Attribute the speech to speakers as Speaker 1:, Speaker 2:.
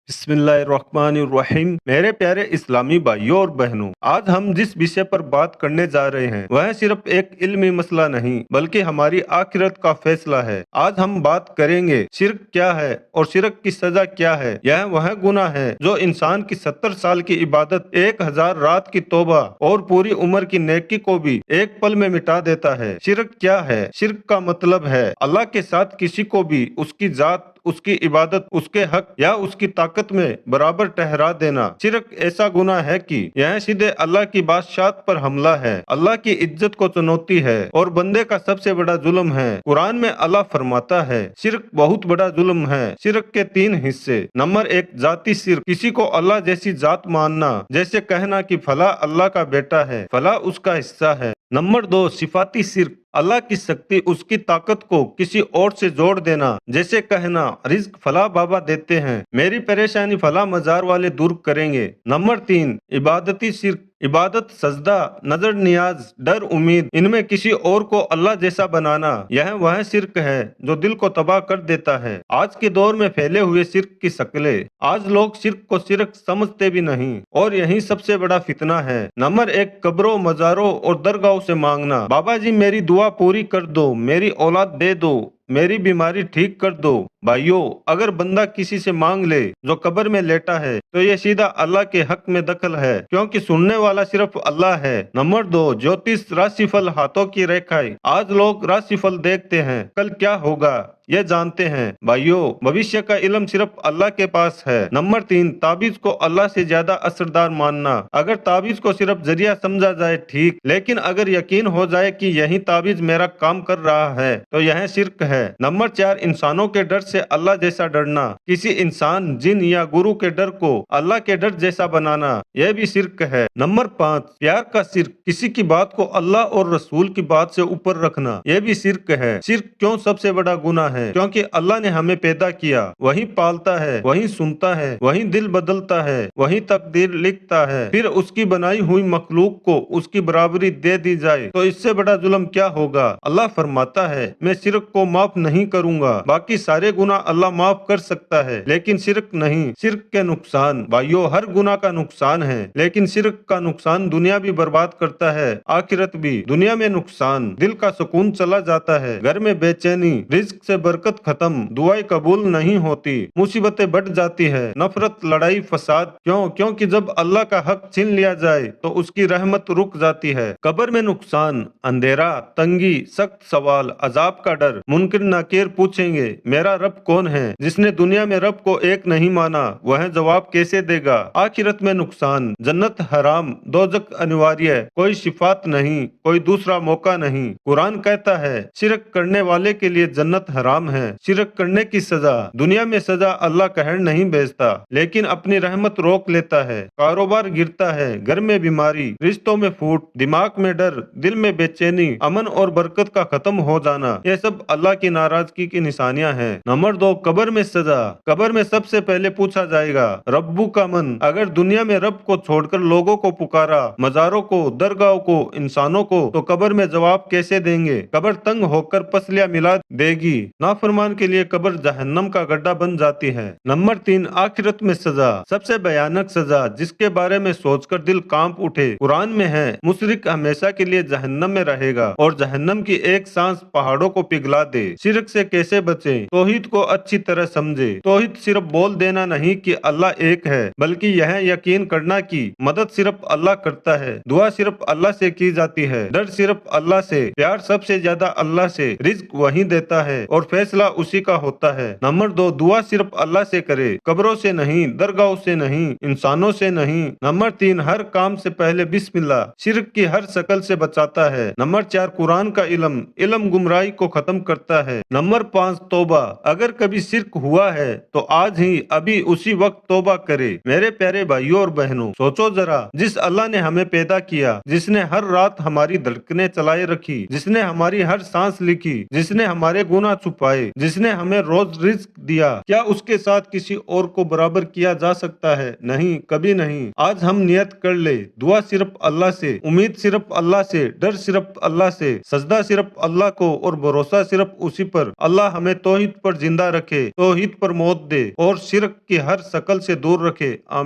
Speaker 1: बिस्मिल्लाहिर्रहमानिर्रहीम। मेरे प्यारे इस्लामी भाइयों और बहनों, आज हम जिस विषय पर बात करने जा रहे हैं वह सिर्फ एक इल्मी मसला नहीं बल्कि हमारी आखिरत का फैसला है। आज हम बात करेंगे शिर्क क्या है और शिर्क की सजा क्या है। यह वह गुनाह है जो इंसान की 70 साल की इबादत, 1000 रात की तौबा और पूरी उम्र की नेकी को भी एक पल में मिटा देता है। शिर्क क्या है? शिर्क का मतलब है अल्लाह के साथ किसी को भी उसकी जात, उसकी इबादत, उसके हक या उसकी ताकत में बराबर ठहरा देना। शिर्क ऐसा गुनाह है कि यह सीधे अल्लाह की बादशाहत पर हमला है, अल्लाह की इज्जत को चुनौती है और बंदे का सबसे बड़ा जुल्म है। कुरान में अल्लाह फरमाता है, शिर्क बहुत बड़ा जुल्म है। शिर्क के 3 हिस्से। नंबर 1, जाती शिर्क, किसी को अल्लाह जैसी जात मानना, जैसे कहना कि फला अल्लाह का बेटा है, फला उसका हिस्सा है। नंबर 2, सिफाती शिर्क, अल्लाह की शक्ति, उसकी ताकत को किसी और से जोड़ देना, जैसे कहना रिज्क फला बाबा देते हैं, मेरी परेशानी फला मजार वाले दूर करेंगे। नंबर 3, इबादती शिर्क, इबादत, सजदा, नजर नियाज, डर, उम्मीद, इनमें किसी और को अल्लाह जैसा बनाना, यह वह शिर्क है जो दिल को तबाह कर देता है। आज के दौर में फैले हुए शिर्क की शक्लें, आज लोग शिर्क को शिर्क समझते भी नहीं और यही सबसे बड़ा फितना है। नंबर 1, कब्रों, मजारों और दरगाहों से मांगना, बाबा जी मेरी दुआ पूरी कर दो, मेरी औलाद दे दो, मेरी बीमारी ठीक कर दो। भाइयों, अगर बंदा किसी से मांग ले जो कब्र में लेटा है तो ये सीधा अल्लाह के हक में दखल है, क्योंकि सुनने वाला सिर्फ अल्लाह है। नंबर 2, ज्योतिष, राशिफल, हाथों की रेखाएं, आज लोग राशिफल देखते हैं, कल क्या होगा ये जानते हैं। भाइयों, भविष्य का इल्म सिर्फ अल्लाह के पास है। नंबर 3, ताबीज को अल्लाह से ज्यादा असरदार मानना, अगर ताबीज को सिर्फ जरिया समझा जाए ठीक, लेकिन अगर यकीन हो जाए कि यही ताबीज मेरा काम कर रहा है तो यह शिर्क है। नंबर 4, इंसानों के डर से अल्लाह जैसा डरना, किसी इंसान, जिन या गुरु के डर को अल्लाह के डर जैसा बनाना, यह भी शिर्क है। नंबर 5, प्यार का शिर्क, किसी की बात को अल्लाह और रसूल की बात से ऊपर रखना, यह भी शिर्क है। शिर्क क्यों सबसे बड़ा गुनाह है? क्योंकि अल्लाह ने हमें पैदा किया, वही पालता है, वही सुनता है, वही दिल बदलता है, वही तकदीर लिखता है। फिर उसकी बनाई हुई मखलूक को उसकी बराबरी दे दी जाए तो इससे बड़ा जुल्म क्या होगा? अल्लाह फरमाता है, मैं शिर्क को माफ नहीं करूंगा। बाकी सारे गुनाह अल्लाह माफ कर सकता है लेकिन शिर्क नहीं। शिर्क के नुकसान, भाइयों, हर गुनाह का नुकसान है, लेकिन शिर्क का नुकसान दुनिया भी बर्बाद करता है, आखिरत भी। दुनिया में नुकसान, दिल का सुकून चला जाता है, घर में बेचैनी, रिज्क से बरकत खत्म, दुआएं कबूल नहीं होती, मुसीबतें बढ़ जाती है, नफरत, लड़ाई, फसाद। क्यों? क्योंकि जब अल्लाह का हक छीन लिया जाए तो उसकी रहमत रुक जाती है। कब्र में नुकसान, अंधेरा, तंगी, सख्त सवाल, अजाब का डर, मुनकिर नाकिर पूछेंगे मेरा रब कौन है? जिसने दुनिया में रब को एक नहीं माना वह जवाब कैसे देगा? आखिरत में नुकसान, जन्नत हराम, दोजख अनिवार्य, कोई शिफात नहीं, कोई दूसरा मौका नहीं। कुरान कहता है, शिरक करने वाले के लिए जन्नत हराम है। शिरक करने की सजा, दुनिया में सजा अल्लाह कहर नहीं भेजता लेकिन अपनी रहमत रोक लेता है। कारोबार गिरता है, घर में बीमारी, रिश्तों में फूट, दिमाग में डर, दिल में बेचैनी, अमन और बरकत का खत्म हो जाना, ये सब अल्लाह की नाराजगी की निशानियां हैं। नंबर 2, कब्र में सजा, कब्र में सबसे पहले पूछा जाएगा रब्बू का मन। अगर दुनिया में रब को छोड़कर लोगों को पुकारा, मजारों को, दरगाहों को, इंसानों को, तो कब्र में जवाब कैसे देंगे? कब्र तंग होकर पसलियां मिला देगी। नाफरमान के लिए कब्र जहन्नम का गड्ढा बन जाती है। नंबर 3, आखिरत में सजा, सबसे भयानक सजा जिसके बारे में सोचकर दिल कांप उठे। कुरान में है, मुशरिक हमेशा के लिए जहन्नम में रहेगा और जहन्नम की एक सांस पहाड़ों को पिघला दे। शिरक से कैसे बचे? तौहीद को अच्छी तरह समझे। तौहीद सिर्फ बोल देना नहीं कि अल्लाह एक है, बल्कि यह यकीन करना कि मदद सिर्फ अल्लाह करता है, दुआ सिर्फ अल्लाह से की जाती है, डर सिर्फ अल्लाह से, प्यार सबसे ज्यादा अल्लाह से, रिज्क वही देता है और फैसला उसी का होता है। नंबर 2, दुआ सिर्फ अल्लाह से करे, कब्रों से नहीं, दरगाहों से नहीं, इंसानों से नहीं। नंबर 3, हर काम से पहले बिस्मिल्लाह, शिर्क की हर शकल से बचाता है। नंबर 4, कुरान का इल्म, इल्म गुमराही को खत्म करता है। नंबर 5, तौबा, अगर कभी शिर्क हुआ है तो आज ही, अभी, उसी वक्त तौबा करे। मेरे प्यारे भाइयों और बहनों, सोचो जरा, जिस अल्लाह ने हमें पैदा किया, जिसने हर रात हमारी धड़कनें चलाए रखी, जिसने हमारी हर सांस लिखी, जिसने हमारे गुनाह छुपा پائے، جس نے ہمیں روز رزق دیا، کیا اس کے ساتھ کسی اور کو برابر کیا جا سکتا ہے؟ نہیں، کبھی نہیں۔ آج ہم نیت کر لے، دعا صرف اللہ سے، امید صرف اللہ سے، ڈر صرف اللہ سے، سجدہ صرف اللہ کو اور بھروسہ صرف اسی پر۔ اللہ ہمیں توحید پر زندہ رکھے، توحید پر موت دے اور شرک کی ہر شکل سے دور رکھے، آمین۔